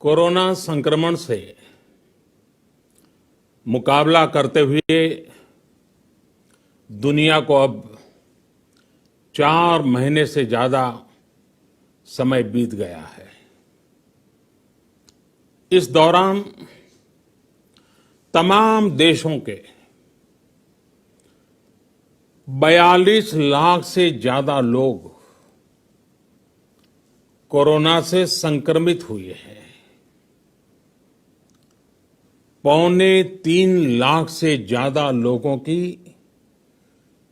Corona संक्रमण से मुकाबला करते हुए दुनिया को अब 4 महीने से ज्यादा समय बीत गया है। इस दौरान तमाम देशों के 42 लाख से ज्यादा लोग कोरोना से संक्रमित हुए हैं। 2.25 लाख से ज्यादा लोगों की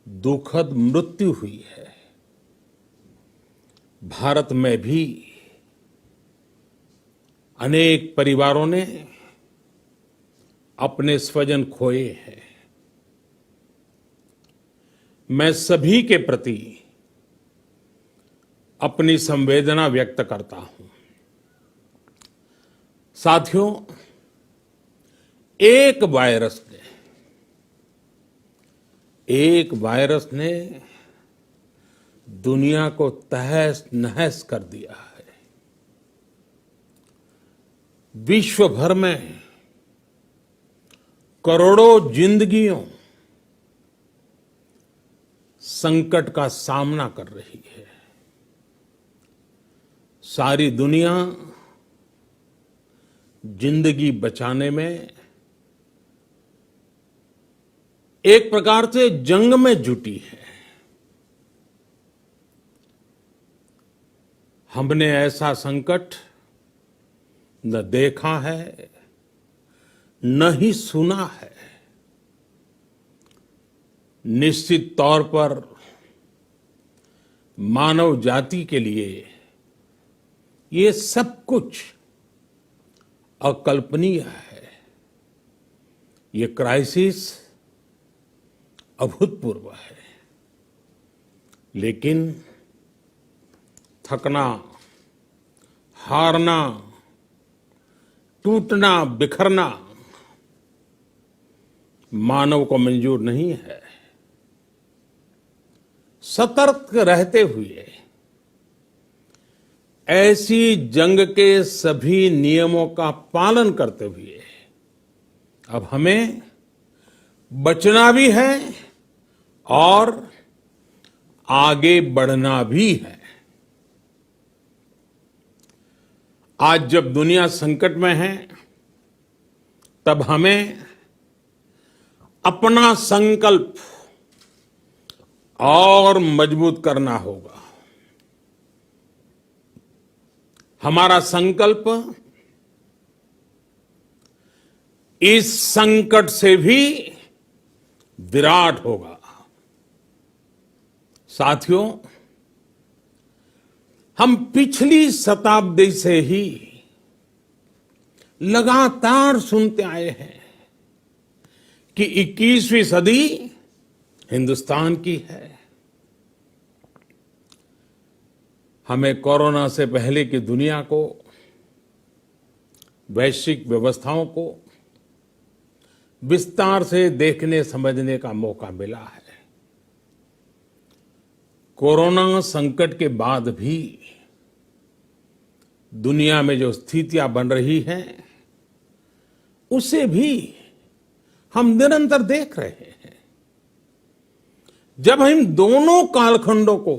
दुखद मृत्यु हुई है। भारत में भी अनेक परिवारों ने अपने स्वजन खोए हैं। मैं सभी के प्रति अपनी संवेदना व्यक्त करता हूं। साथियों, एक वायरस ने दुनिया को तहस नहस कर दिया है। विश्व भर में करोड़ों जिंदगियों संकट का सामना कर रही है। सारी दुनिया जिंदगी बचाने में एक प्रकार से जंग में जुटी है। हमने ऐसा संकट न देखा है, न ही सुना है। निश्चित तौर पर मानव जाति के लिए ये सब कुछ अकल्पनीय है। ये क्राइसिस अभूतपूर्व है। लेकिन थकना, हारना, टूटना, बिखरना मानव को मंजूर नहीं है। सतर्क रहते हुए ऐसी जंग के सभी नियमों का पालन करते हुए अब हमें बचना भी है और आगे बढ़ना भी है। आज जब दुनिया संकट में है, तब हमें अपना संकल्प और मजबूत करना होगा। हमारा संकल्प इस संकट से भी विराट होगा। साथियों, हम पिछली शताब्दी से ही लगातार सुनते आए हैं कि 21वीं सदी हिंदुस्तान की है। हमें कोरोना से पहले की दुनिया को, वैश्विक व्यवस्थाओं को विस्तार से देखने समझने का मौका मिला है। कोरोना संकट के बाद भी दुनिया में जो स्थितियां बन रही हैं, उसे भी हम निरंतर देख रहे हैं। जब हम दोनों कालखंडों को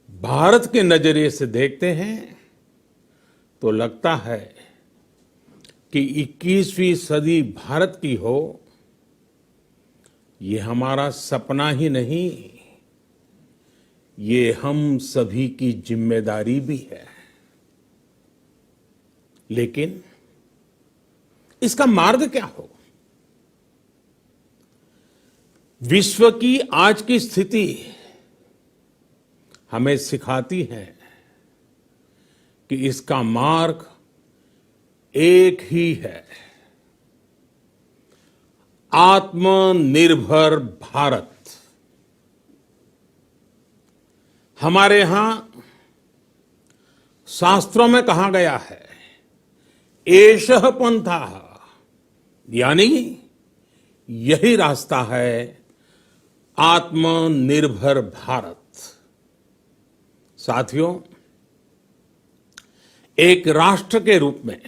भारत के नजरिए से देखते हैं तो लगता है कि 21वीं सदी भारत की हो, ये हमारा सपना ही नहीं, ये हम सभी की जिम्मेदारी भी है। लेकिन इसका मार्ग क्या हो? विश्व की आज की स्थिति हमें सिखाती है कि इसका मार्ग एक ही है, आत्मनिर्भर भारत। हमारे यहां शास्त्रों में कहा गया है, एषः पंथः, यानी यही रास्ता है आत्मनिर्भर भारत। साथियों, एक राष्ट्र के रूप में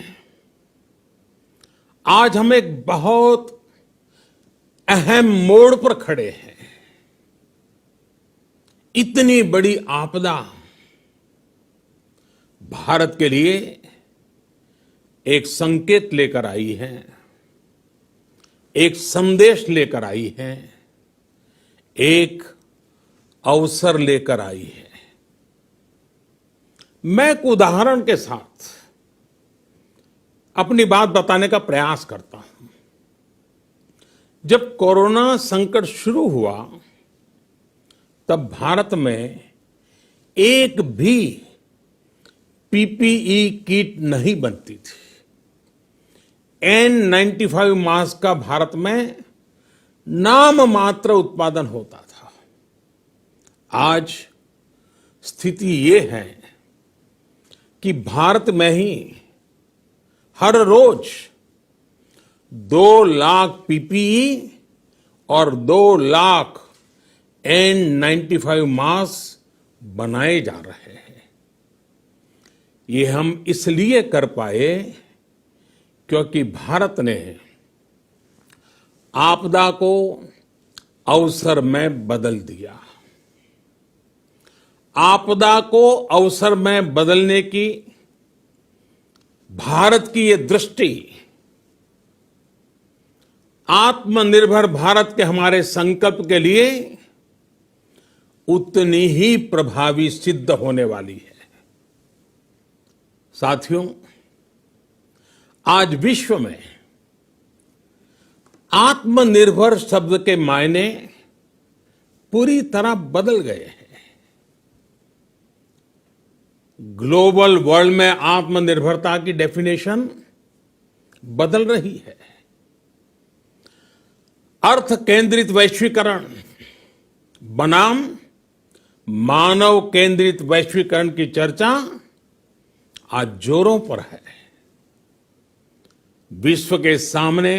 आज हम एक बहुत अहम मोड़ पर खड़े हैं। इतनी बड़ी आपदा भारत के लिए एक संकेत लेकर आई है, एक संदेश लेकर आई है, एक अवसर लेकर आई है। मैं एक उदाहरण के साथ अपनी बात बताने का प्रयास करता हूं। जब कोरोना संकट शुरू हुआ तब भारत में एक भी पीपीई किट नहीं बनती थी। N95 मास्क का भारत में नाम मात्र उत्पादन होता था। आज स्थिति ये है कि भारत में ही हर रोज 2 लाख पीपीई और 2 लाख N95 मास्क बनाए जा रहे हैं। ये हम इसलिए कर पाए क्योंकि भारत ने आपदा को अवसर में बदल दिया। आपदा को अवसर में बदलने की भारत की ये दृष्टि आत्मनिर्भर भारत के हमारे संकल्प के लिए उतनी ही प्रभावी सिद्ध होने वाली है। साथियों, आज विश्व में आत्मनिर्भर शब्द के मायने पूरी तरह बदल गए हैं। ग्लोबल वर्ल्ड में आत्मनिर्भरता की डेफिनेशन बदल रही है। अर्थ केंद्रित वैश्वीकरण बनाम मानव केंद्रित वैश्वीकरण की चर्चा आज जोरों पर है। विश्व के सामने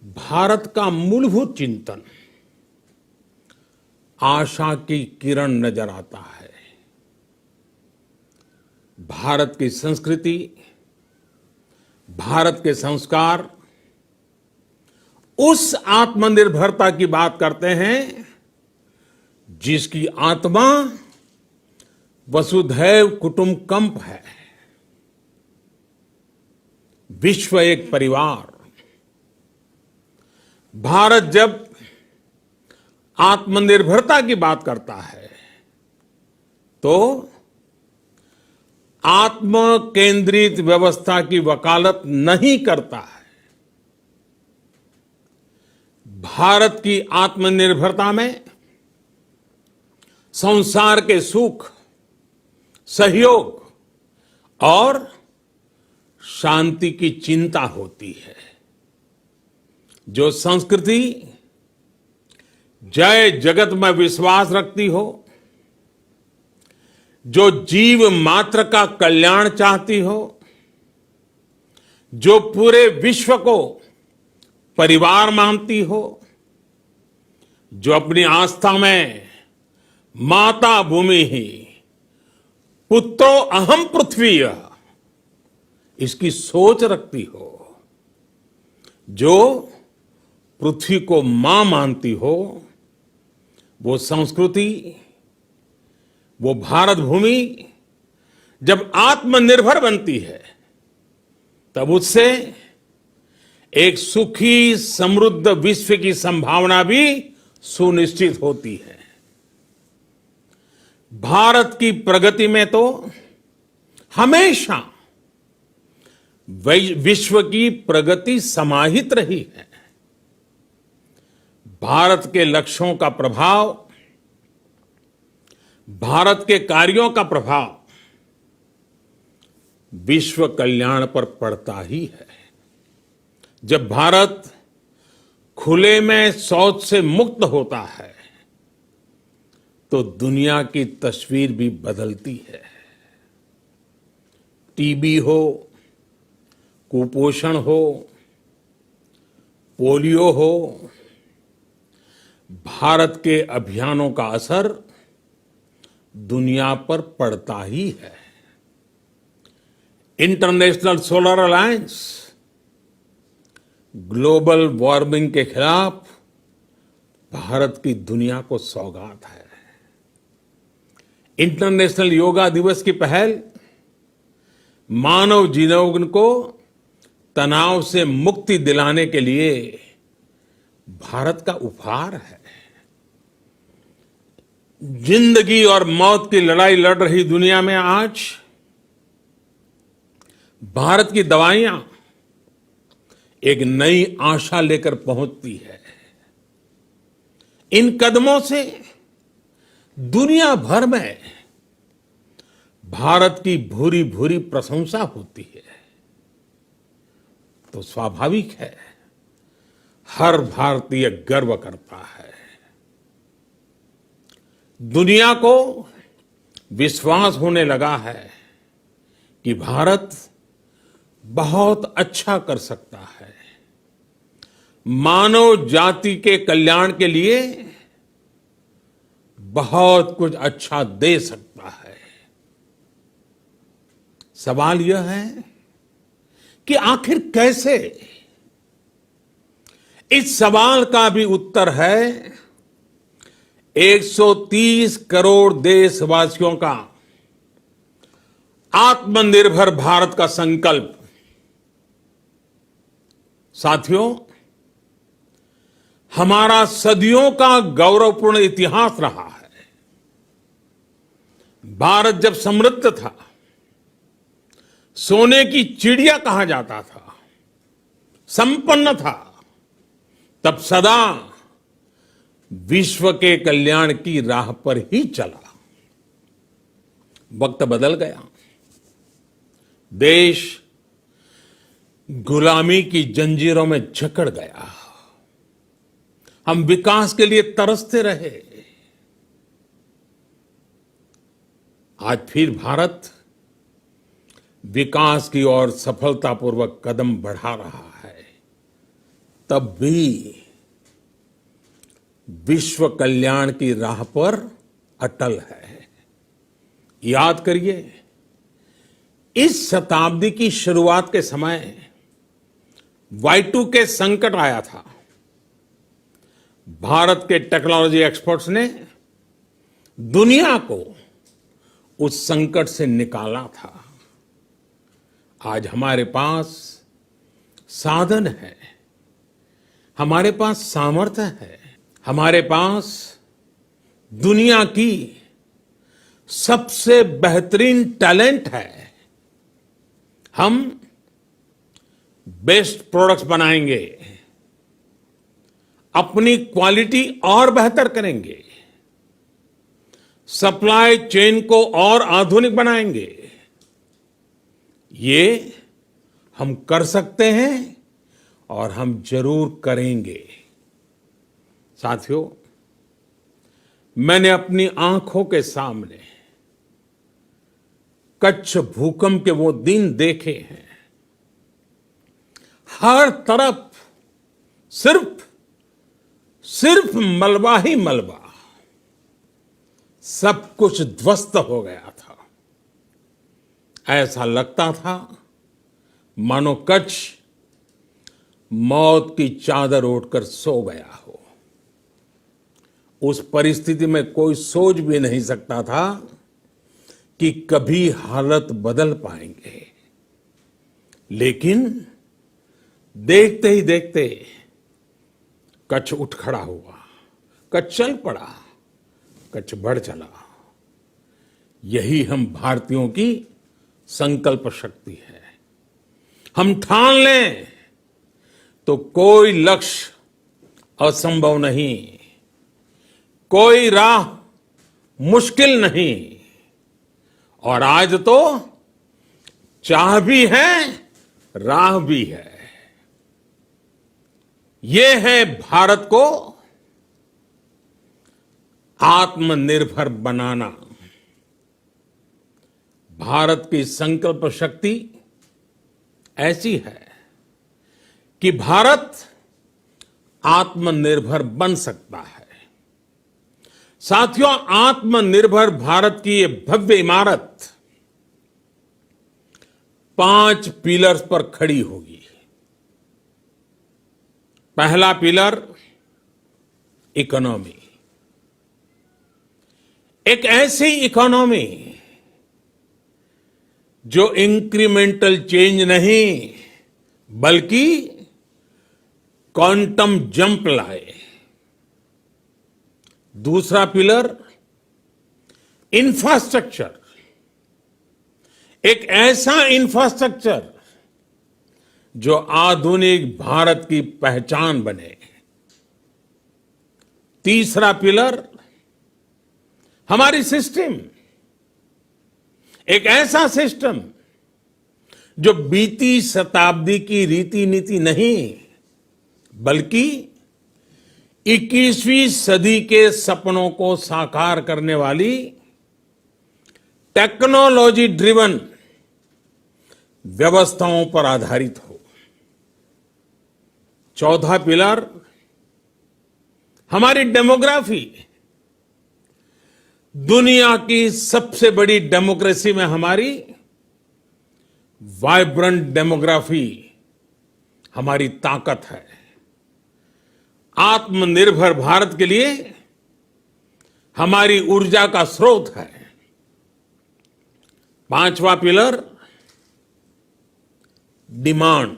भारत का मूलभूत चिंतन आशा की किरण नजर आता है। भारत की संस्कृति, भारत के संस्कार उस आत्मनिर्भरता की बात करते हैं जिसकी आत्मा वसुधैव कुटुंबकम है। विश्व एक परिवार। भारत जब आत्मनिर्भरता की बात करता है तो आत्म केंद्रित व्यवस्था की वकालत नहीं करता है। भारत की आत्मनिर्भरता में संसार के सुख, सहयोग और शांति की चिंता होती है। जो संस्कृति जय जगत में विश्वास रखती हो, जो जीव मात्र का कल्याण चाहती हो, जो पूरे विश्व को परिवार मानती हो, जो अपनी आस्था में माता भूमि ही पुत्रो अहम पृथ्वी इसकी सोच रखती हो, जो पृथ्वी को मां मानती हो, वो संस्कृति, वो भारत भूमि जब आत्मनिर्भर बनती है तब उससे एक सुखी समृद्ध विश्व की संभावना भी सुनिश्चित होती है। भारत की प्रगति में तो हमेशा विश्व की प्रगति समाहित रही है। भारत के लक्ष्यों का प्रभाव, भारत के कार्यों का प्रभाव विश्व कल्याण पर पड़ता ही है। जब भारत खुले में शौच से मुक्त होता है तो दुनिया की तस्वीर भी बदलती है। टीबी हो, कुपोषण हो, पोलियो हो, भारत के अभियानों का असर दुनिया पर पड़ता ही है। International solar alliance global warming के खिलाफ भारत की दुनिया को सौगात है। इंटरनेशनल योगा दिवस की पहल मानव जीवन को तनाव से मुक्ति दिलाने के लिए भारत का उपहार है। जिंदगी और मौत की लड़ाई लड़ रही दुनिया में आज भारत की दवाइयां एक नई आशा लेकर पहुंचती है। इन कदमों से दुनिया भर में भारत की भूरी भूरी प्रशंसा होती है, तो स्वाभाविक है हर भारतीय गर्व करता है। दुनिया को विश्वास होने लगा है कि भारत बहुत अच्छा कर सकता है, मानव जाति के कल्याण के लिए बहुत कुछ अच्छा दे सकता है। सवाल यह है कि आखिर कैसे? इस सवाल का भी उत्तर है 130 करोड़ देशवासियों का आत्मनिर्भर भारत का संकल्प। साथियों, हमारा सदियों का गौरवपूर्ण इतिहास रहा है। भारत जब समृद्ध था, सोने की चिड़िया कहा जाता था, संपन्न था, तब सदा विश्व के कल्याण की राह पर ही चला। वक्त बदल गया, देश गुलामी की जंजीरों में जकड़ गया। हम विकास के लिए तरसते रहे। आज फिर भारत विकास की ओर सफलतापूर्वक कदम बढ़ा रहा है, तब भी विश्व कल्याण की राह पर अटल है। याद करिए, इस शताब्दी की शुरुआत के समय Y2K संकट आया था। भारत के टेक्नोलॉजी एक्सपर्ट्स ने दुनिया को उस संकट से निकाला था। आज हमारे पास साधन है, हमारे पास सामर्थ्य है, हमारे पास दुनिया की सबसे बेहतरीन टैलेंट है। हम बेस्ट प्रोडक्ट्स बनाएंगे, अपनी क्वालिटी और बेहतर करेंगे, सप्लाई चेन को और आधुनिक बनाएंगे। ये हम कर सकते हैं और हम जरूर करेंगे। साथियों, मैंने अपनी आंखों के सामने कच्छ भूकंप के वो दिन देखे हैं। हर तरफ सिर्फ मलबा ही मलबा, सब कुछ ध्वस्त हो गया था। ऐसा लगता था मानो कच्छ मौत की चादर ओढ़कर सो गया हो। उस परिस्थिति में कोई सोच भी नहीं सकता था कि कभी हालत बदल पाएंगे। लेकिन देखते ही देखते कच्छ उठ खड़ा हुआ, कच्छ चल पड़ा, कच्छ बढ़ चला। यही हम भारतीयों की संकल्प शक्ति है। हम ठान लें तो कोई लक्ष्य असंभव नहीं, कोई राह मुश्किल नहीं। और आज तो चाह भी है, राह भी है। ये है भारत को आत्मनिर्भर बनाना। भारत की संकल्प शक्ति ऐसी है कि भारत आत्मनिर्भर बन सकता है। साथियों, आत्मनिर्भर भारत की ये भव्य इमारत 5 पिलर्स पर खड़ी होगी। पहला पिलर इकोनॉमी, एक ऐसी इकोनॉमी जो इंक्रीमेंटल चेंज नहीं बल्कि क्वांटम जंप लाए। दूसरा पिलर इंफ्रास्ट्रक्चर, एक ऐसा इंफ्रास्ट्रक्चर जो आधुनिक भारत की पहचान बने। तीसरा पिलर हमारी सिस्टम, एक ऐसा सिस्टम जो बीती शताब्दी की रीति नीति नहीं बल्कि 21वीं सदी के सपनों को साकार करने वाली टेक्नोलॉजी ड्रिवन व्यवस्थाओं पर आधारित हो। चौथा पिलर हमारी डेमोग्राफी, दुनिया की सबसे बड़ी डेमोक्रेसी में हमारी वाइब्रेंट डेमोग्राफी हमारी ताकत है। आत्मनिर्भर भारत के लिए हमारी ऊर्जा का स्रोत है। पांचवा पिलर डिमांड,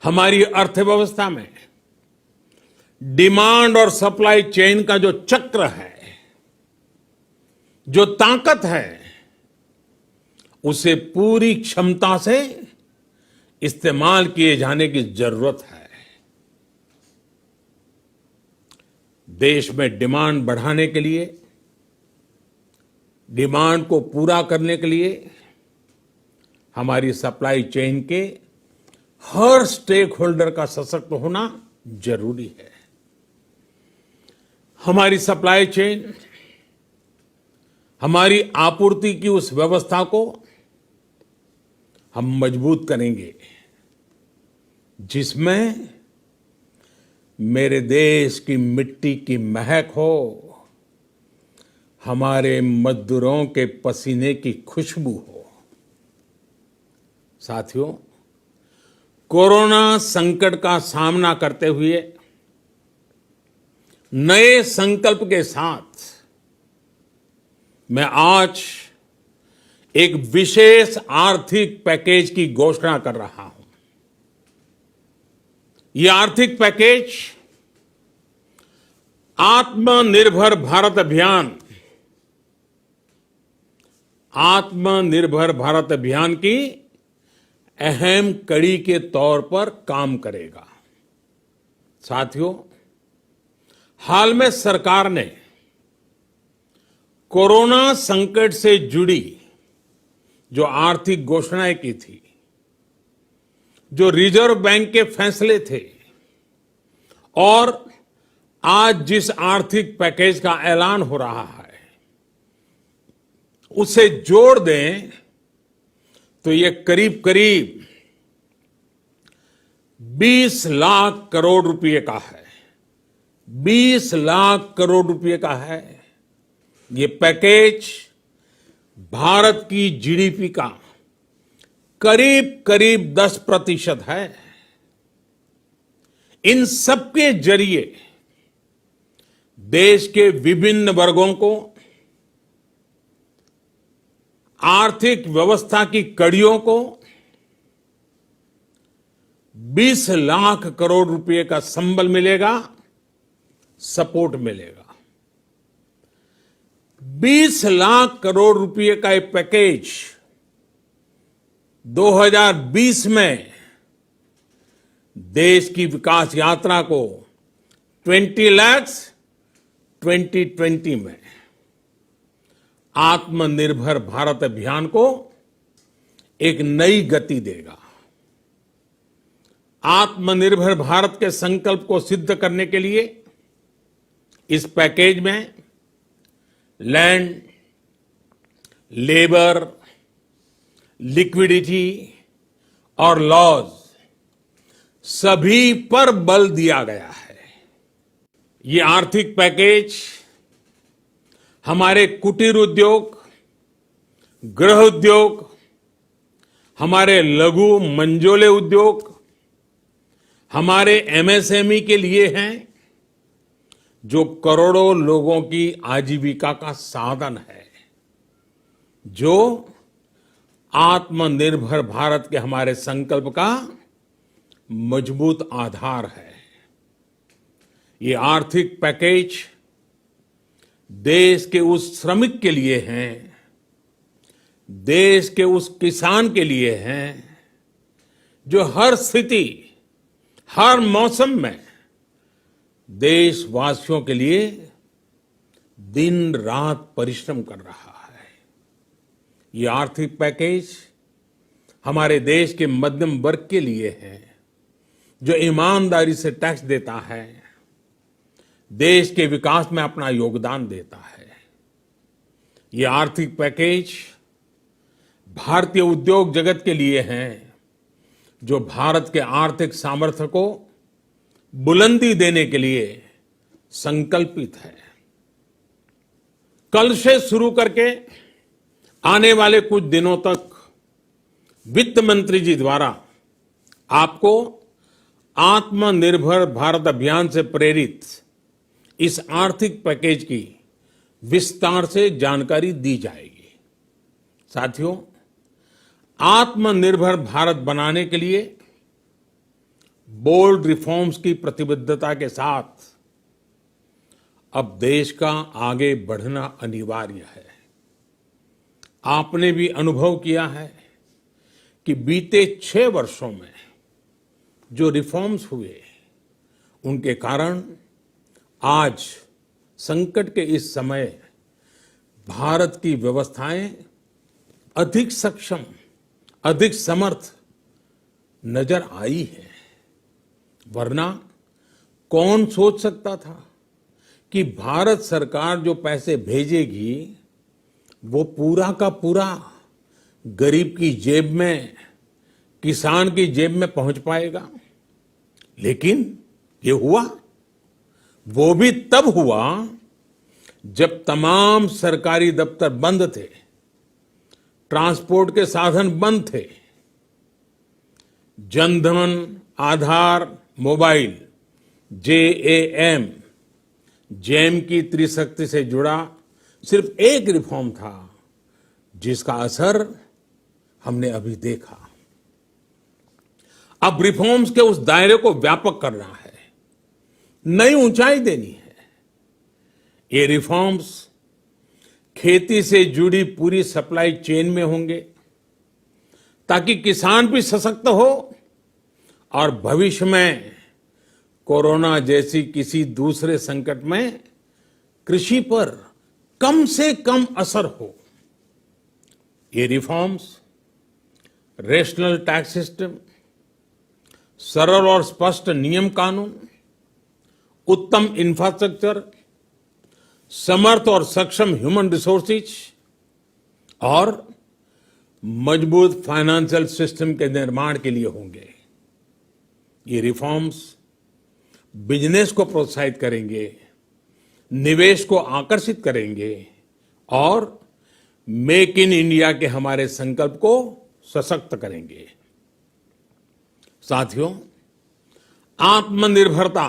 हमारी अर्थव्यवस्था में डिमांड और सप्लाई चेन का जो चक्र है, जो ताकत है, उसे पूरी क्षमता से इस्तेमाल किए जाने की जरूरत है। देश में डिमांड बढ़ाने के लिए, डिमांड को पूरा करने के लिए हमारी सप्लाई चेन के हर स्टेक होल्डर का सशक्त होना जरूरी है। हमारी सप्लाई चेन, हमारी आपूर्ति की उस व्यवस्था को हम मजबूत करेंगे जिसमें मेरे देश की मिट्टी की महक हो, हमारे मजदूरों के पसीने की खुशबू हो। साथियों, कोरोना संकट का सामना करते हुए नए संकल्प के साथ मैं आज एक विशेष आर्थिक पैकेज की घोषणा कर रहा हूं। यह आर्थिक पैकेज आत्मनिर्भर भारत अभियान, आत्मनिर्भर भारत अभियान की अहम कड़ी के तौर पर काम करेगा। साथियों, हाल में सरकार ने कोरोना संकट से जुड़ी जो आर्थिक घोषणाएं की थी, जो रिजर्व बैंक के फैसले थे और आज जिस आर्थिक पैकेज का ऐलान हो रहा है, उसे जोड़ दें तो ये करीब करीब 20 लाख करोड़ रुपए का है। 20 लाख करोड़ रुपए का है। ये पैकेज भारत की जीडीपी का करीब करीब 10% है। इन सबके जरिए देश के विभिन्न वर्गों को आर्थिक व्यवस्था की कड़ियों को 20 लाख करोड़ रुपए का संबल मिलेगा, सपोर्ट मिलेगा। 20 लाख करोड़ रुपए का एक पैकेज 2020 में देश की विकास यात्रा को 20 लाख 2020 में आत्मनिर्भर भारत अभियान को एक नई गति देगा। आत्मनिर्भर भारत के संकल्प को सिद्ध करने के लिए इस पैकेज में लैंड, लेबर, लिक्विडिटी और लॉज सभी पर बल दिया गया है। ये आर्थिक पैकेज हमारे कुटीर उद्योग, गृह उद्योग, हमारे लघु मंझोले उद्योग, हमारे एमएसएमई के लिए हैं, जो करोड़ों लोगों की आजीविका का साधन है, जो आत्मनिर्भर भारत के हमारे संकल्प का मजबूत आधार है। ये आर्थिक पैकेज देश के उस श्रमिक के लिए हैं, देश के उस किसान के लिए हैं, जो हर स्थिति, हर मौसम में देशवासियों के लिए दिन रात परिश्रम कर रहा है। ये आर्थिक पैकेज हमारे देश के मध्यम वर्ग के लिए है, जो ईमानदारी से टैक्स देता है, देश के विकास में अपना योगदान देता है। ये आर्थिक पैकेज भारतीय उद्योग जगत के लिए हैं, जो भारत के आर्थिक सामर्थ्य को बुलंदी देने के लिए संकल्पित है। कल से शुरू करके आने वाले कुछ दिनों तक वित्त मंत्री जी द्वारा आपको आत्मनिर्भर भारत अभियान से प्रेरित इस आर्थिक पैकेज की विस्तार से जानकारी दी जाएगी। साथियों, आत्मनिर्भर भारत बनाने के लिए बोल्ड रिफॉर्म्स की प्रतिबद्धता के साथ अब देश का आगे बढ़ना अनिवार्य है। आपने भी अनुभव किया है कि बीते 6 वर्षों में जो रिफॉर्म्स हुए, उनके कारण आज संकट के इस समय भारत की व्यवस्थाएं अधिक सक्षम, अधिक समर्थ नजर आई है। वरना कौन सोच सकता था कि भारत सरकार जो पैसे भेजेगी वो पूरा का पूरा गरीब की जेब में, किसान की जेब में पहुंच पाएगा। लेकिन ये हुआ, वो भी तब हुआ जब तमाम सरकारी दफ्तर बंद थे, ट्रांसपोर्ट के साधन बंद थे। जनधन, आधार, मोबाइल, जेम की त्रिशक्ति से जुड़ा सिर्फ एक रिफॉर्म था, जिसका असर हमने अभी देखा। अब रिफॉर्म्स के उस दायरे को व्यापक करना है, नई ऊंचाई देनी है। ये रिफॉर्म्स खेती से जुड़ी पूरी सप्लाई चेन में होंगे, ताकि किसान भी सशक्त हो और भविष्य में कोरोना जैसी किसी दूसरे संकट में कृषि पर कम से कम असर हो। ये रिफॉर्म्स रेशनल टैक्स सिस्टम, सरल और स्पष्ट नियम कानून, उत्तम इंफ्रास्ट्रक्चर, समर्थ और सक्षम ह्यूमन रिसोर्सेज और मजबूत फाइनेंशियल सिस्टम के निर्माण के लिए होंगे। ये रिफॉर्म्स बिजनेस को प्रोत्साहित करेंगे, निवेश को आकर्षित करेंगे और मेक इन इंडिया के हमारे संकल्प को सशक्त करेंगे। साथियों, आत्मनिर्भरता,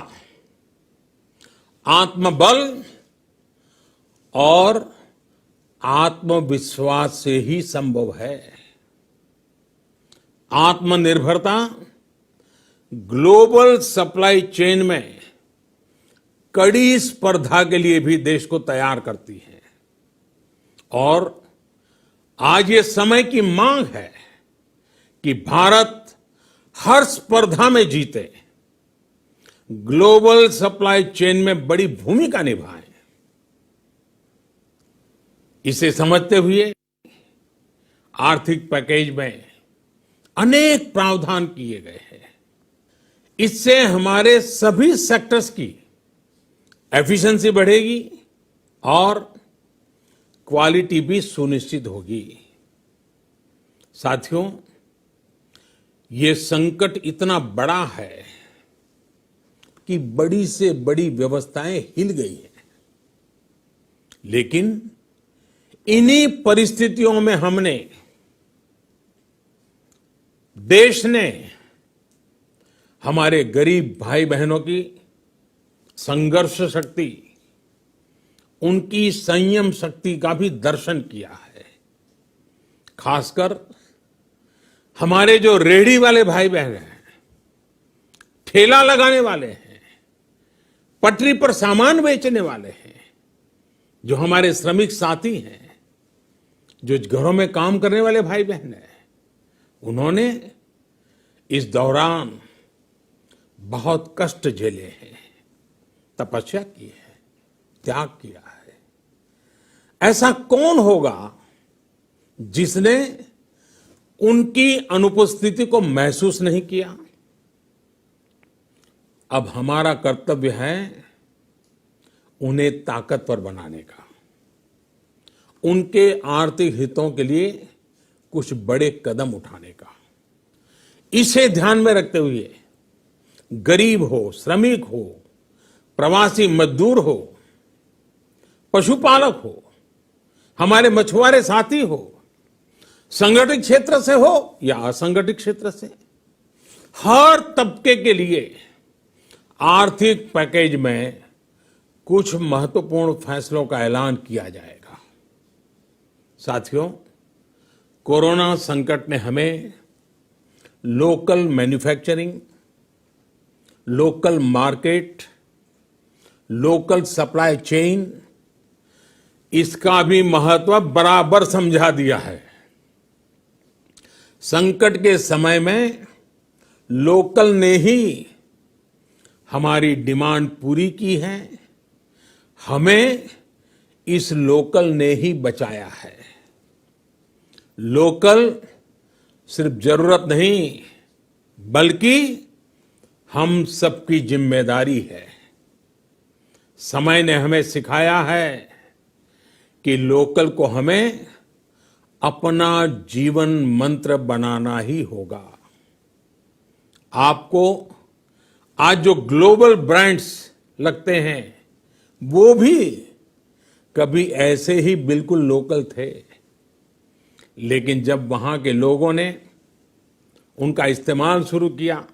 आत्मबल और आत्मविश्वास से ही संभव है। आत्मनिर्भरता ग्लोबल सप्लाई चेन में कड़ी स्पर्धा के लिए भी देश को तैयार करती है और आज ये समय की मांग है कि भारत हर स्पर्धा में जीते, ग्लोबल सप्लाई चेन में बड़ी भूमिका निभाए। इसे समझते हुए आर्थिक पैकेज में अनेक प्रावधान किए गए हैं। इससे हमारे सभी सेक्टर्स की एफिशिएंसी बढ़ेगी और क्वालिटी भी सुनिश्चित होगी। साथियों, ये संकट इतना बड़ा है कि बड़ी से बड़ी व्यवस्थाएं हिल गई हैं। लेकिन इन्हीं परिस्थितियों में हमने देश ने हमारे गरीब भाई बहनों की संघर्ष शक्ति, उनकी संयम शक्ति का भी दर्शन किया है। खासकर हमारे जो रेहड़ी वाले भाई बहन हैं, ठेला लगाने वाले हैं, पटरी पर सामान बेचने वाले हैं, जो हमारे श्रमिक साथी हैं, जो घरों में काम करने वाले भाई बहन हैं, उन्होंने इस दौरान बहुत कष्ट झेले हैं, तपस्या की है, त्याग किया है। ऐसा कौन होगा जिसने उनकी अनुपस्थिति को महसूस नहीं किया? अब हमारा कर्तव्य है उन्हें ताकतवर बनाने का, उनके आर्थिक हितों के लिए कुछ बड़े कदम उठाने का। इसे ध्यान में रखते हुए गरीब हो, श्रमिक हो, प्रवासी मजदूर हो, पशुपालक हो, हमारे मछुआरे साथी हो, संगठित क्षेत्र से हो या असंगठित क्षेत्र से, हर तबके के लिए आर्थिक पैकेज में कुछ महत्वपूर्ण फैसलों का ऐलान किया जाएगा। साथियों, कोरोना संकट ने हमें local manufacturing, local market, local supply chain, इसका भी महत्व बराबर समझा दिया है। संकट के समय में लोकल ने ही हमारी डिमांड पूरी की है, हमें इस लोकल ने ही बचाया है। लोकल सिर्फ जरूरत नहीं, बल्कि हम सबकी जिम्मेदारी है। समय ने हमें सिखाया है कि लोकल को हमें अपना जीवन मंत्र बनाना ही होगा। आपको आज जो ग्लोबल ब्रांड्स लगते हैं, वो भी कभी ऐसे ही बिल्कुल लोकल थे, लेकिन जब वहां के लोगों ने उनका इस्तेमाल शुरू किया,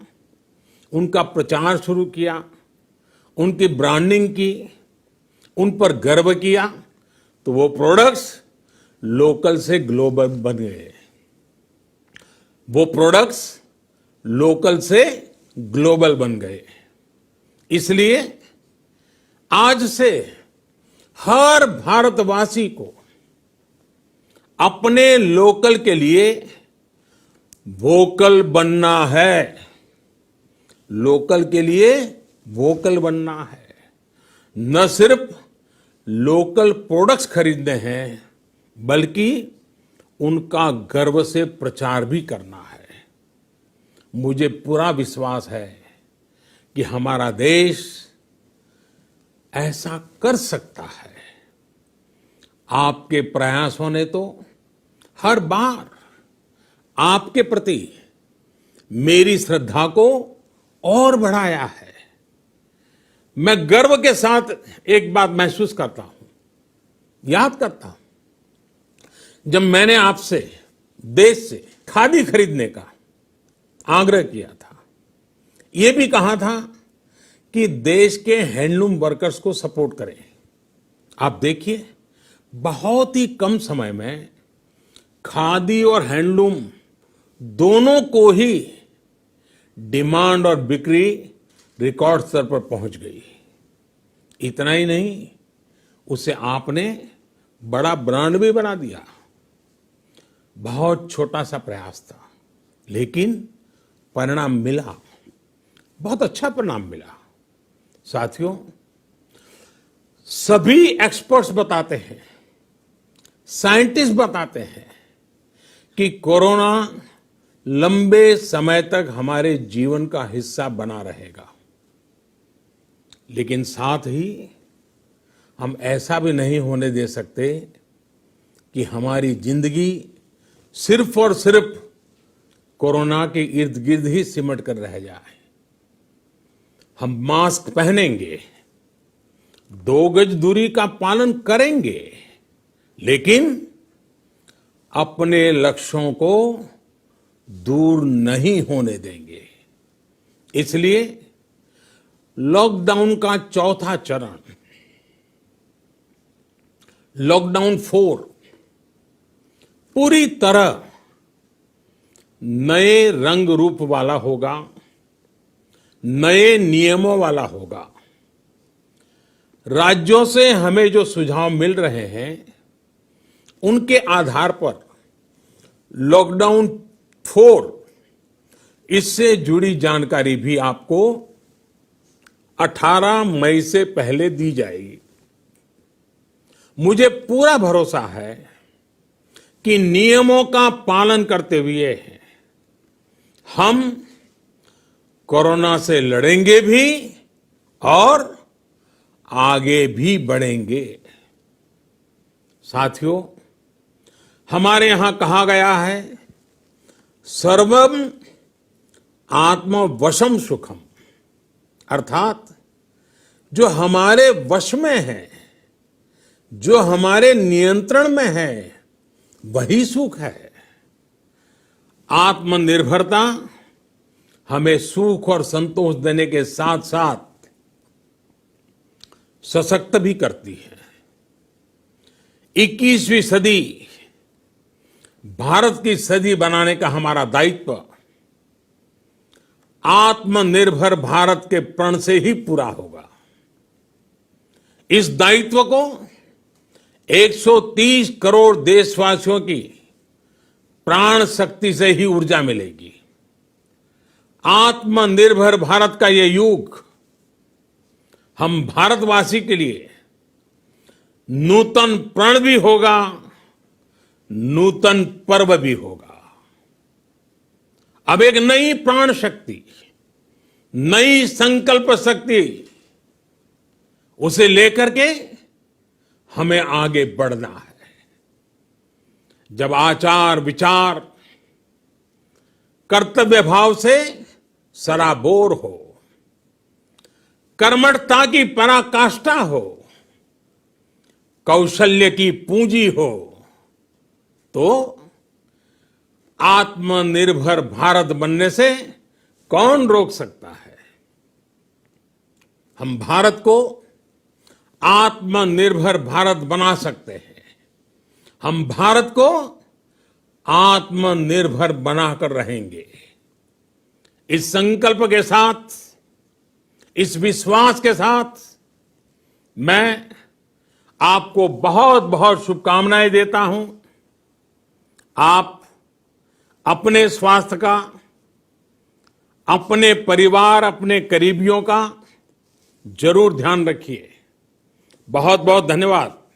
उनका प्रचार शुरू किया, उनकी ब्रांडिंग की, उन पर गर्व किया, तो वो प्रोडक्ट्स लोकल से ग्लोबल बन गए। वो प्रोडक्ट्स लोकल से ग्लोबल बन गए। इसलिए आज से हर भारतवासी को अपने लोकल के लिए वोकल बनना है। लोकल के लिए वोकल बनना है। न सिर्फ लोकल प्रोडक्ट्स खरीदने हैं, बल्कि उनका गर्व से प्रचार भी करना है। मुझे पूरा विश्वास है कि हमारा देश ऐसा कर सकता है। आपके प्रयासों ने तो हर बार आपके प्रति मेरी श्रद्धा को और बढ़ाया है। मैं गर्व के साथ एक बात महसूस करता हूं, याद करता हूं, जब मैंने आपसे देश से खादी खरीदने का आग्रह किया था, यह भी कहा था कि देश के हैंडलूम वर्कर्स को सपोर्ट करें। आप देखिए, बहुत ही कम समय में खादी और हैंडलूम दोनों को ही डिमांड और बिक्री रिकॉर्ड स्तर पर पहुंच गई। इतना ही नहीं, उसे आपने बड़ा ब्रांड भी बना दिया। बहुत छोटा सा प्रयास था, लेकिन परिणाम मिला, बहुत अच्छा परिणाम मिला। साथियों, सभी एक्सपर्ट्स बताते हैं, साइंटिस्ट बताते हैं कि कोरोना लंबे समय तक हमारे जीवन का हिस्सा बना रहेगा। लेकिन साथ ही हम ऐसा भी नहीं होने दे सकते कि हमारी जिंदगी सिर्फ और सिर्फ कोरोना के इर्द गिर्द ही सिमट कर रह जाए। हम मास्क पहनेंगे, 2 गज दूरी का पालन करेंगे, लेकिन अपने लक्ष्यों को दूर नहीं होने देंगे। इसलिए लॉकडाउन का चौथा चरण, लॉकडाउन 4, पूरी तरह नए रंग रूप वाला होगा, नए नियमों वाला होगा। राज्यों से हमें जो सुझाव मिल रहे हैं, उनके आधार पर लॉकडाउन 4, इससे जुड़ी जानकारी भी आपको 18 मई से पहले दी जाएगी। मुझे पूरा भरोसा है कि नियमों का पालन करते हुए हम कोरोना से लड़ेंगे भी और आगे भी बढ़ेंगे। साथियों, हमारे यहां कहा गया है, सर्वम आत्मवशम सुखम, अर्थात जो हमारे वश में है, जो हमारे नियंत्रण में है, वही सुख है। आत्मनिर्भरता हमें सुख और संतोष देने के साथ साथ सशक्त भी करती है। 21वीं सदी भारत की सदी बनाने का हमारा दायित्व आत्मनिर्भर भारत के प्रण से ही पूरा होगा। इस दायित्व को 130 करोड़ देशवासियों की प्राण शक्ति से ही ऊर्जा मिलेगी। आत्मनिर्भर भारत का ये युग हम भारतवासी के लिए नूतन प्रण भी होगा, नूतन पर्व भी होगा। अब एक नई प्राण शक्ति, नई संकल्प शक्ति, उसे लेकर के हमें आगे बढ़ना है। जब आचार विचार कर्तव्य भाव से सराबोर हो, कर्मठता की पराकाष्ठा हो, कौशल्य की पूंजी हो, तो आत्मनिर्भर भारत बनने से कौन रोक सकता है। हम भारत को आत्मनिर्भर भारत बना सकते हैं। हम भारत को आत्मनिर्भर बनाकर रहेंगे। इस संकल्प के साथ, इस विश्वास के साथ मैं आपको बहुत बहुत शुभकामनाएं देता हूं। आप अपने स्वास्थ्य का, अपने परिवार, अपने करीबियों का जरूर ध्यान रखिए। बहुत बहुत धन्यवाद।